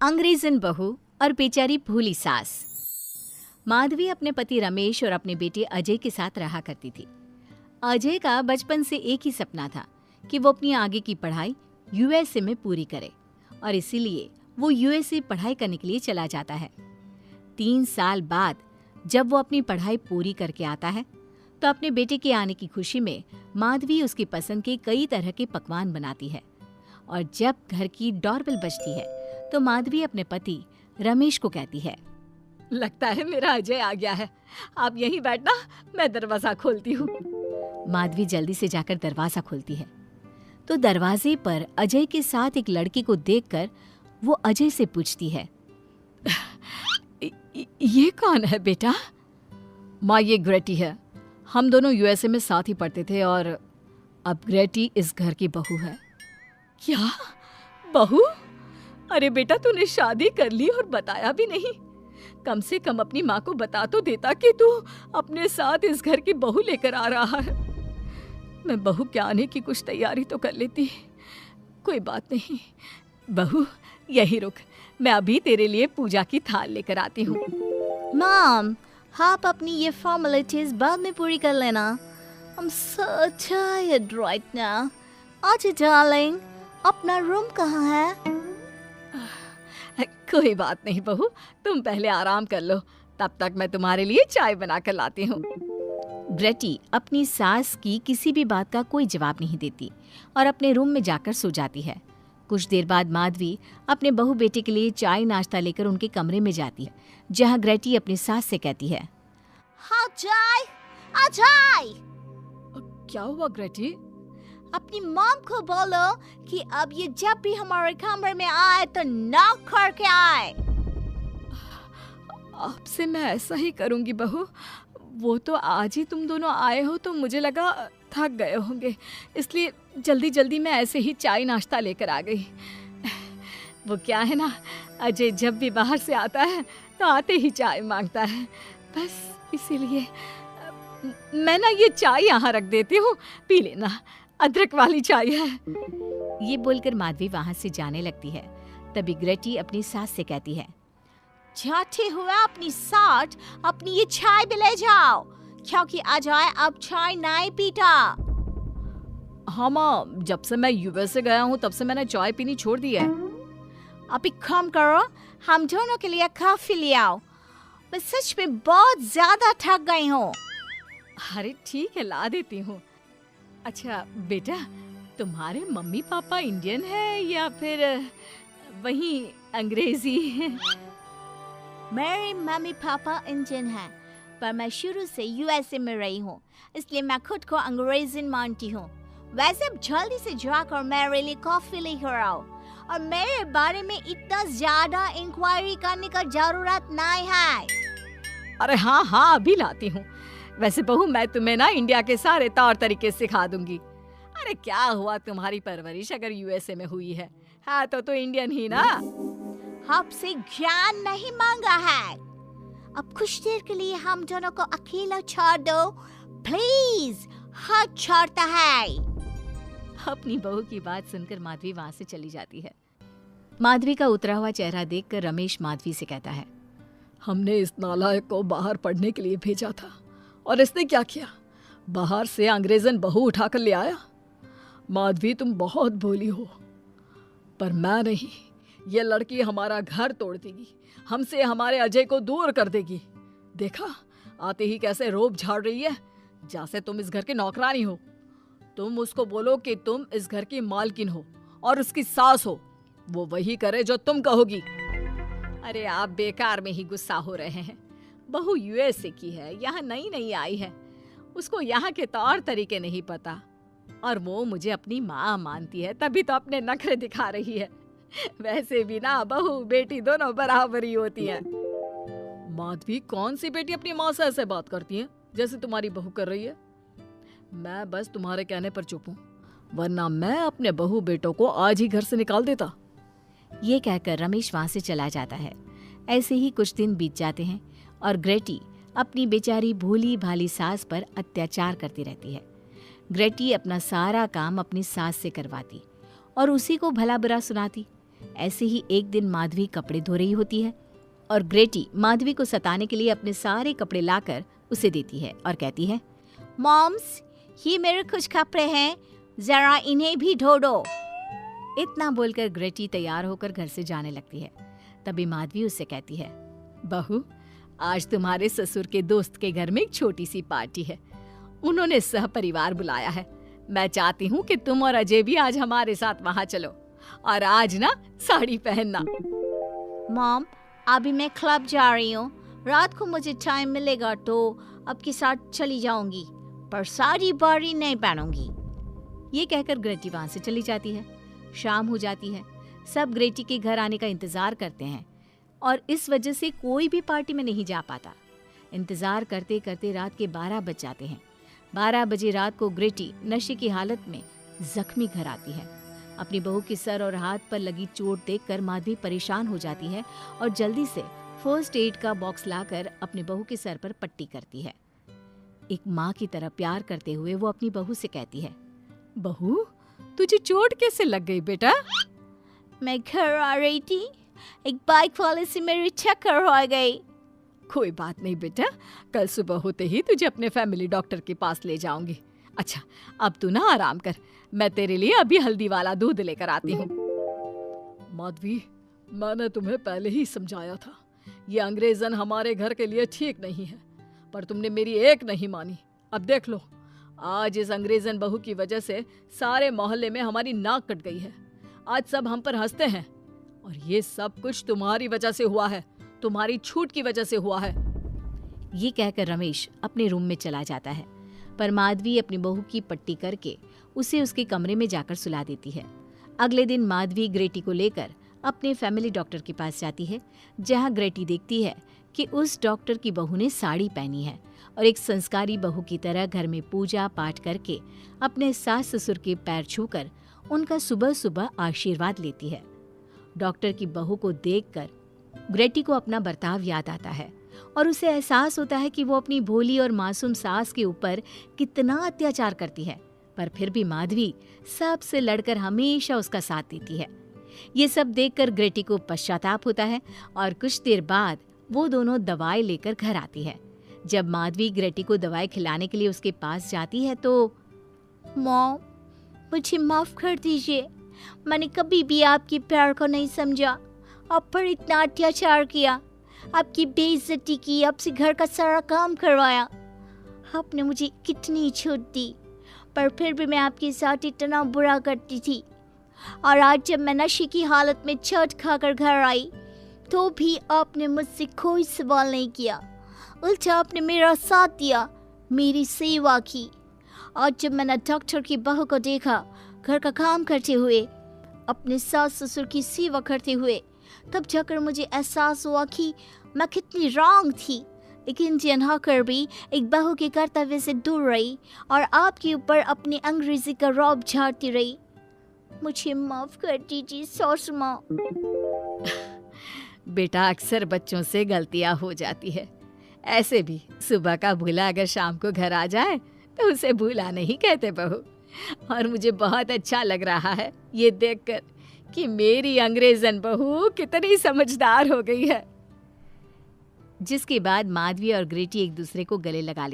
अंग्रेजन बहू और बेचारी भूली सास। माधवी अपने पति रमेश और अपने बेटे अजय के साथ रहा करती थी। अजय का बचपन से एक ही सपना था कि वो अपनी आगे की पढ़ाई यूएसए में पूरी करे और इसीलिए वो यूएसए पढ़ाई करने के लिए चला जाता है। 3 साल बाद जब वो अपनी पढ़ाई पूरी करके आता है तो अपने बेटे के आने की खुशी में माधवी उसकी पसंद के कई तरह के पकवान बनाती है और जब घर की डोरबेल बजती है तो माधवी अपने पति रमेश को कहती है, लगता है मेरा अजय आ गया है, आप यहीं बैठना, मैं दरवाजा खोलती हूँ। माधवी जल्दी से जाकर दरवाजा खोलती है तो दरवाजे पर अजय के साथ एक लड़की को देखकर वो अजय से पूछती है, ये कौन है बेटा? माँ, ये ग्रेटी है। हम दोनों यूएसए में साथ ही पढ़ते थे और अब ग्रेटी इस घर की बहू है। क्या बहू? अरे बेटा, तूने शादी कर ली और बताया भी नहीं। कम से कम अपनी माँ को बता तो देता कि तू अपने साथ इस घर की बहू लेकर आ रहा है। मैं बहू के आने की कुछ तैयारी तो कर लेती। कोई बात नहीं बहू, यही रुक, मैं अभी तेरे लिए पूजा की थाल लेकर आती हूँ। मॉम, आप अपनी ये फॉर्मेलिटीज बाद में पूरी कर लेना। I'm so tired right now. आजा डार्लिंग, अपना रूम कहाँ है? कोई बात नहीं बहू, तुम पहले आराम कर लो, तब तक मैं तुम्हारे लिए चाय बना कर लाती हूँ। ग्रेटी अपनी सास की किसी भी बात का कोई जवाब नहीं देती और अपने रूम में जाकर सो जाती है। कुछ देर बाद माधवी अपने बहू बेटे के लिए चाय नाश्ता लेकर उनके कमरे में जाती है, जहाँ ग्रेटी अपनी सास से कहती है, हाँ चाय, आ चाय। क्या हुआ ग्रेटी? अपनी मॉम को बोलो कि अब ये जब भी हमारे कमरे में आए तो नॉक करके आए। आपसे मैं ऐसा ही करूंगी बहू। वो तो आज ही तुम दोनों आए हो तो मुझे लगा थक गए होंगे, इसलिए जल्दी जल्दी मैं ऐसे ही चाय नाश्ता लेकर आ गई। वो क्या है ना, अजय जब भी बाहर से आता है तो आते ही चाय मांगता है, बस इसीलिए मैं ना ये चाय यहाँ रख देती हूँ, पी लेना, अदरक वाली चाय है। ये बोलकर माधवी वहाँ से जाने लगती है। तभी ग्रेटी अपनी सास से कहती है, जाते हुए अपनी साथ अपनी ये चाय भी ले जाओ, क्योंकि अजय अब चाय नहीं पीता। हाँ माँ, जब से मैं यूएसए गया हूँ तब से मैंने चाय पीनी छोड़ दी है। अब एक काम करो, हम दोनों के लिए कॉफी ले आओ, मैं सच में बहुत ज्यादा थक गई हूँ। अरे ठीक है, ला देती हूँ। अच्छा बेटा, तुम्हारे मम्मी पापा इंडियन है या फिर वही अंग्रेजी है? मेरे मम्मी पापा इंडियन हैं, पर मैं शुरू से यूएसए में रही हूँ, इसलिए मैं खुद को अंग्रेजन मानती हूँ। वैसे अब जल्दी से जाकर मेरे लिए कॉफी लेकर आओ और मेरे बारे में इतना ज्यादा इंक्वायरी करने का जरूरत नहीं है। अरे हाँ हाँ, अभी लाती हूँ। वैसे बहू, मैं तुम्हें ना इंडिया के सारे तौर तरीके सिखा दूंगी। अरे क्या हुआ, तुम्हारी परवरिश अगर यूएसए में हुई है हाँ तो इंडियन ही ना। आपसे ज्ञान नहीं मांगा है, अब कुछ देर के लिए हम दोनों को अकेला छोड़ दो प्लीज, हाथ छोड़ता है। अपनी बहू की बात सुनकर माधवी वहाँ से चली जाती है। माधवी का उतरा हुआ चेहरा देखकर रमेश माधवी से कहता है, हमने इस नालायक को बाहर पढ़ने के लिए भेजा था और इसने क्या किया, बाहर से अंग्रेजन बहू उठाकर ले आया। माधवी, तुम बहुत भोली हो, पर मैं नहीं। ये लड़की हमारा घर तोड़ देगी, हमसे हमारे अजय को दूर कर देगी। देखा, आते ही कैसे रोब झाड़ रही है, जैसे तुम इस घर की नौकरानी हो। तुम उसको बोलो कि तुम इस घर की मालकिन हो और उसकी सास हो, वो वही करे जो तुम कहोगी। अरे आप बेकार में ही गुस्सा हो रहे हैं। बहू यूएसए की है, यहाँ नई नई आई है, उसको यहाँ के तौर तरीके नहीं पता और वो मुझे अपनी माँ मानती है, तभी तो अपने नखरे दिखा रही है। वैसे भी ना बहू बेटी दोनों बराबर ही होती हैं। माधवी, कौन सी बेटी अपनी माँ से ऐसे बात करती है जैसे तुम्हारी बहू कर रही है? मैं बस तुम्हारे कहने पर चुप हूँ, वरना मैं अपने बहू बेटों को आज ही घर से निकाल देता। ये कहकर रमेश वहाँ से चला जाता है। ऐसे ही कुछ दिन बीत जाते हैं और ग्रेटी अपनी बेचारी भोली भाली सास पर अत्याचार करती रहती है। ग्रेटी अपना सारा काम अपनी सास से करवाती और उसी को भला बुरा सुनाती। ऐसे ही एक दिन माधवी कपड़े धो रही होती है और ग्रेटी माधवी को सताने के लिए अपने सारे कपड़े लाकर उसे देती है और कहती है, मॉम्स, ये मेरे कुछ कपड़े हैं, जरा इन्हें भी धो दो। इतना बोलकर ग्रेटी तैयार होकर घर से जाने लगती है। तभी माधवी उससे कहती है, बहू, आज तुम्हारे ससुर के दोस्त के घर में एक छोटी सी पार्टी है। उन्होंने सहपरिवार बुलाया है। मैं चाहती हूँ कि तुम और अजय भी आज हमारे साथ वहाँ चलो और आज ना साड़ी पहनना। मॉम, अभी मैं क्लब जा रही हूँ, रात को मुझे टाइम मिलेगा तो आपके साथ चली जाऊंगी, पर सारी बारी नहीं पहनूंगी। ये कहकर ग्रेटी वहाँ से चली जाती है। शाम हो जाती है। सब ग्रेटी के घर आने का इंतजार करते हैं और इस वजह से कोई भी पार्टी में नहीं जा पाता। इंतजार करते करते रात के 12 बज जाते हैं। 12 बजे रात को ग्रेटी नशे की हालत में जख्मी घर आती है। अपनी बहू के सर और हाथ पर लगी चोट देखकर माधवी परेशान हो जाती है और जल्दी से फर्स्ट एड का बॉक्स लाकर अपनी बहू के सर पर पट्टी करती है। एक माँ की तरह प्यार करते हुए वो अपनी बहू से कहती है, बहू, तुझे चोट कैसे लग गई बेटा? मैं घर आ रही थी, एक बाइक वाले से मेरी टक्कर हो गई। कोई बात नहीं बेटा, कल सुबह होते ही तुझे अपने फैमिली डॉक्टर के पास ले जाऊंगी। अच्छा, अब तू ना आराम कर, मैं तेरे लिए अभी हल्दी वाला दूध लेकर आती हूँ। माधवी, मैंने तुम्हें पहले ही समझाया था, ये अंग्रेजन हमारे घर के लिए ठीक नहीं है, पर तुमने मेरी एक नहीं मानी। अब देख लो, आज इस अंग्रेजन बहू की वजह से सारे मोहल्ले में हमारी नाक कट गई है। आज सब हम पर हंसते हैं और ये सब कुछ तुम्हारी वजह से हुआ है, तुम्हारी छूट की वजह से हुआ है। ये कहकर रमेश अपने रूम में चला जाता है, पर माधवी अपनी बहू की पट्टी करके उसे उसके कमरे में जाकर सुला देती है। अगले दिन माधवी ग्रेटी को लेकर अपने फैमिली डॉक्टर के पास जाती है, जहां ग्रेटी देखती है कि उस डॉक्टर की बहू ने साड़ी पहनी है और एक संस्कारी बहू की तरह घर में पूजा पाठ करके अपने सास ससुर के पैर छूकर उनका सुबह सुबह आशीर्वाद लेती है। डॉक्टर की बहू को देखकर ग्रेटी को अपना बर्ताव याद आता है और उसे एहसास होता है कि वो अपनी भोली और मासूम सास के ऊपर कितना अत्याचार करती है, पर फिर भी माधवी सबसे लड़कर हमेशा उसका साथ देती है। ये सब देखकर ग्रेटी को पश्चाताप होता है और कुछ देर बाद वो दोनों दवाई लेकर घर आती है। जब माधवी ग्रेटी को दवाई खिलाने के लिए उसके पास जाती है तो, मॉम, मुझे माफ कर दीजिए, मैंने कभी भी आपके प्यार को नहीं समझा, आप पर इतना अत्याचार किया, आपकी बेइज्जती की, आपसे घर का सारा काम करवाया। आपने मुझे कितनी छूट दी, पर फिर भी मैं आपके साथ इतना बुरा करती थी। और आज जब मैं नशे की हालत में चोट खाकर घर आई तो भी आपने मुझसे कोई सवाल नहीं किया, उल्टा आपने मेरा साथ दिया, मेरी सेवा की। आज जब मैंने डॉक्टर की बहू को देखा घर का काम करते हुए, अपने सास ससुर की सेवा करते हुए, तब जाकर मुझे एहसास हुआ कि मैं कितनी रॉन्ग थी। एक इंडियन होकर भी एक बहू के कर्तव्य से दूर रही और आपके ऊपर अपनी अंग्रेजी का रौब झाड़ती रही। मुझे माफ कर दीजिए सासू माँ। बेटा, अक्सर बच्चों से गलतियां हो जाती है। ऐसे भी सुबह का भूला अगर शाम को घर आ जाए तो उसे भूला नहीं कहते बहू। और मुझे बहुत अच्छा लग रहा है ये देखकर कि मेरी अंग्रेजन बहू कितनी समझदार हो गई है। जिसके बाद माधवी और ग्रेटी एक दूसरे को गले लगा